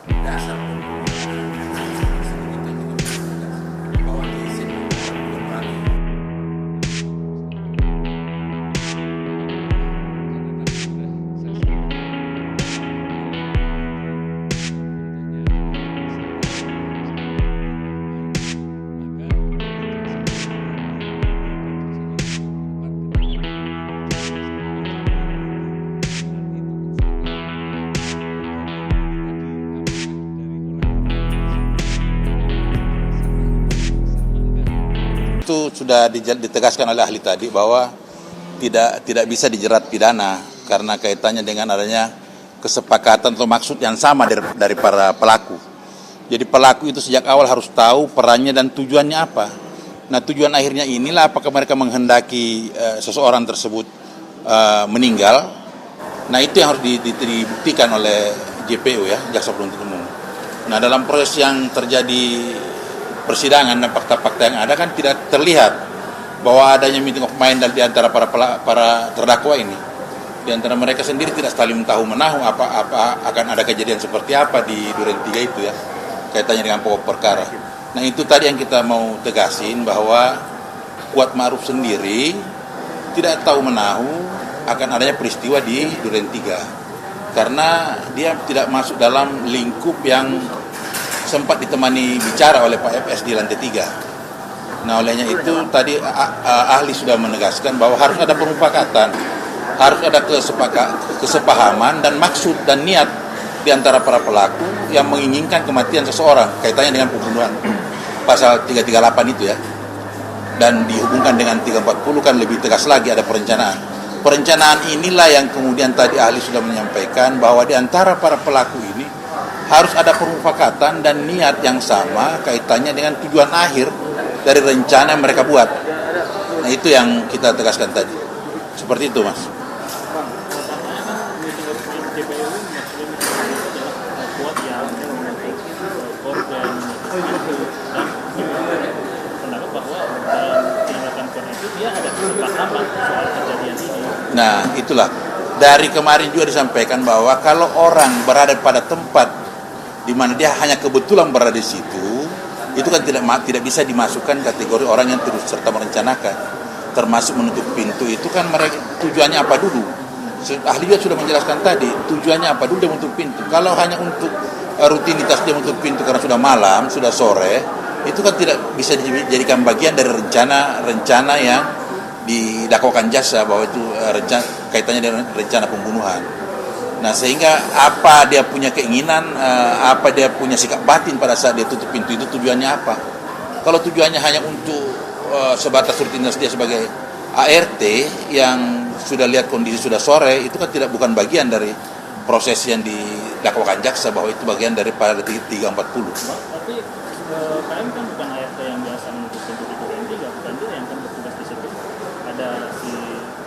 dasar bahwa JC bukan berani. Itu sudah ditegaskan oleh ahli tadi bahwa tidak bisa dijerat pidana karena kaitannya dengan adanya kesepakatan atau maksud yang sama dari para pelaku. Jadi pelaku itu sejak awal harus tahu perannya dan tujuannya apa. Nah, tujuan akhirnya inilah apakah mereka menghendaki seseorang tersebut meninggal. Nah, itu yang harus dibuktikan oleh JPU ya, Jaksa Penuntut Umum. Nah, dalam proses yang terjadi persidangan dan fakta-fakta yang ada kan tidak terlihat bahwa adanya meeting of mind di antara para terdakwa ini. Di antara mereka sendiri tidak saling tahu-menahu apa akan ada kejadian seperti apa di Duren 3 itu ya, kaitannya dengan pokok perkara. Nah, itu tadi yang kita mau tegasin bahwa Kuat Ma'ruf sendiri tidak tahu-menahu akan adanya peristiwa di Duren 3 karena dia tidak masuk dalam lingkup yang sempat ditemani bicara oleh Pak FS di lantai 3. Nah, olehnya itu tadi ahli sudah menegaskan bahwa harus ada permufakatan, harus ada kesepahaman dan maksud dan niat di antara para pelaku yang menginginkan kematian seseorang kaitannya dengan pembunuhan pasal 338 itu ya. Dan dihubungkan dengan 340 kan lebih tegas lagi ada perencanaan. Perencanaan inilah yang kemudian tadi ahli sudah menyampaikan bahwa di antara para pelaku ini harus ada permufakatan dan niat yang sama kaitannya dengan tujuan akhir dari rencana yang mereka buat. Nah, itu yang kita tegaskan tadi. Seperti itu, Mas. Nah, itulah. Dari kemarin juga disampaikan bahwa kalau orang berada pada tempat di mana dia hanya kebetulan berada di situ, itu kan tidak bisa dimasukkan kategori orang yang turut serta merencanakan. Termasuk menutup pintu itu kan mereka tujuannya apa dulu? Ahli juga sudah menjelaskan tadi, tujuannya apa dulu dia menutup pintu. Kalau hanya untuk rutinitas dia menutup pintu karena sudah malam, sudah sore, itu kan tidak bisa dijadikan bagian dari rencana yang didakwakan jaksa bahwa itu kaitannya dengan rencana pembunuhan. Nah, sehingga apa dia punya keinginan, apa dia punya sikap batin pada saat dia tutup pintu itu tujuannya apa? Kalau tujuannya hanya untuk sebatas rutinitas dia sebagai ART yang sudah lihat kondisi sudah sore, itu kan bukan bagian dari proses yang didakwakan jaksa bahwa itu bagian dari pada 340. Tapi KM kan bukan ART yang biasa menutup pintu di Duren 3, bukan dia yang kan bertugas di situ. Ada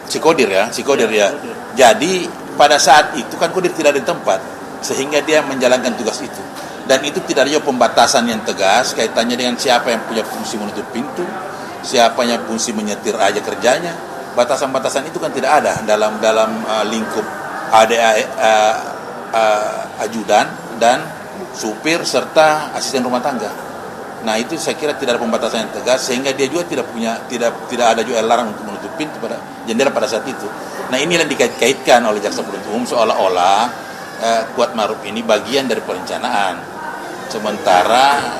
si Kodir ya. Jadi pada saat itu kan Kodir tidak ada di tempat sehingga dia menjalankan tugas itu. Dan itu tidak ada pembatasan yang tegas kaitannya dengan siapa yang punya fungsi menutup pintu, siapa yang fungsi menyetir aja kerjanya. Batasan-batasan itu kan tidak ada dalam lingkup ajudan dan supir serta asisten rumah tangga. Nah, itu saya kira tidak ada pembatasan yang tegas sehingga dia juga tidak ada juga larang untuk menutup pintu pada jendela pada saat itu. Nah, ini yang dikait-kaitkan oleh Jaksa Penuntut Umum seolah-olah Kuat Ma'ruf ini bagian dari perencanaan. Sementara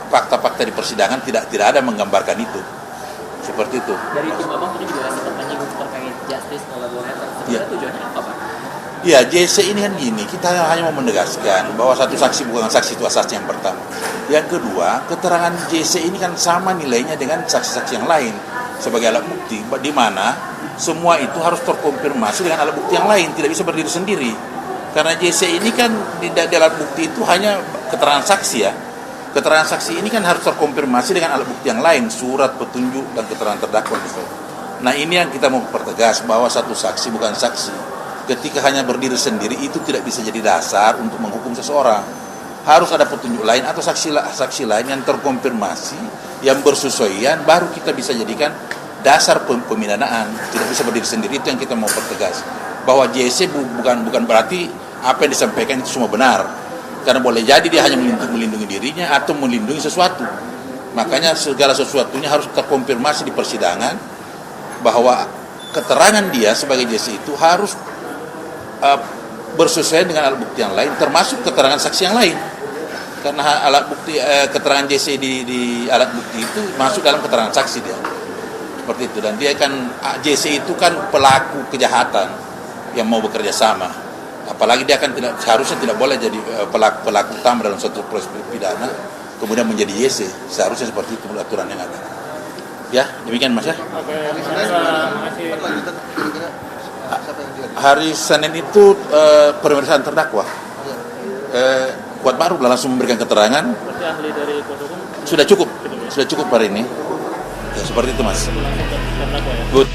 fakta-fakta di persidangan tidak ada menggambarkan itu. Seperti itu. Dari tim Abang tadi juga sempat menyinggung terkait justice collaborator. Sebenarnya tujuannya apa, Pak? Ya, JC ini kan gini, kita hanya mau menegaskan bahwa satu saksi bukan saksi itu asas yang pertama. Yang kedua, keterangan JC ini kan sama nilainya dengan saksi-saksi yang lain sebagai alat bukti, di mana semua itu harus terkonfirmasi dengan alat bukti yang lain, tidak bisa berdiri sendiri. Karena JC ini kan di alat bukti itu hanya keterangan saksi ya. Keterangan saksi ini kan harus terkonfirmasi dengan alat bukti yang lain, surat petunjuk dan keterangan terdakwa. Nah, ini yang kita mau pertegas bahwa satu saksi bukan saksi. Ketika hanya berdiri sendiri itu tidak bisa jadi dasar untuk menghukum seseorang. Harus ada petunjuk lain atau saksi lain yang terkonfirmasi, yang bersesuaian, baru kita bisa jadikan dasar pemidanaan. Tidak bisa berdiri sendiri, itu yang kita mau pertegas. Bahwa JC bukan berarti apa yang disampaikan itu semua benar. Karena boleh jadi dia hanya melindungi dirinya atau melindungi sesuatu. Makanya segala sesuatunya harus terkonfirmasi di persidangan bahwa keterangan dia sebagai JC itu harus bersesuaian dengan alat bukti yang lain, termasuk keterangan saksi yang lain. Karena alat bukti keterangan JC di alat bukti itu masuk dalam keterangan saksi dia. Seperti itu. Dan dia kan JC itu kan pelaku kejahatan yang mau bekerja sama. Apalagi dia kan seharusnya tidak boleh jadi pelaku utama dalam suatu proses pidana kemudian menjadi JC. Seharusnya seperti itu aturan yang ada. Ya, demikian Mas ya. Oke, makasih. Hari Senin itu pemeriksaan terdakwa. Kuat Ma'ruf langsung memberikan keterangan. Berarti ahli dari kuasa hukum Sudah cukup hari ini. Ya, seperti itu Mas. langsung ke terdakwa ya. Good.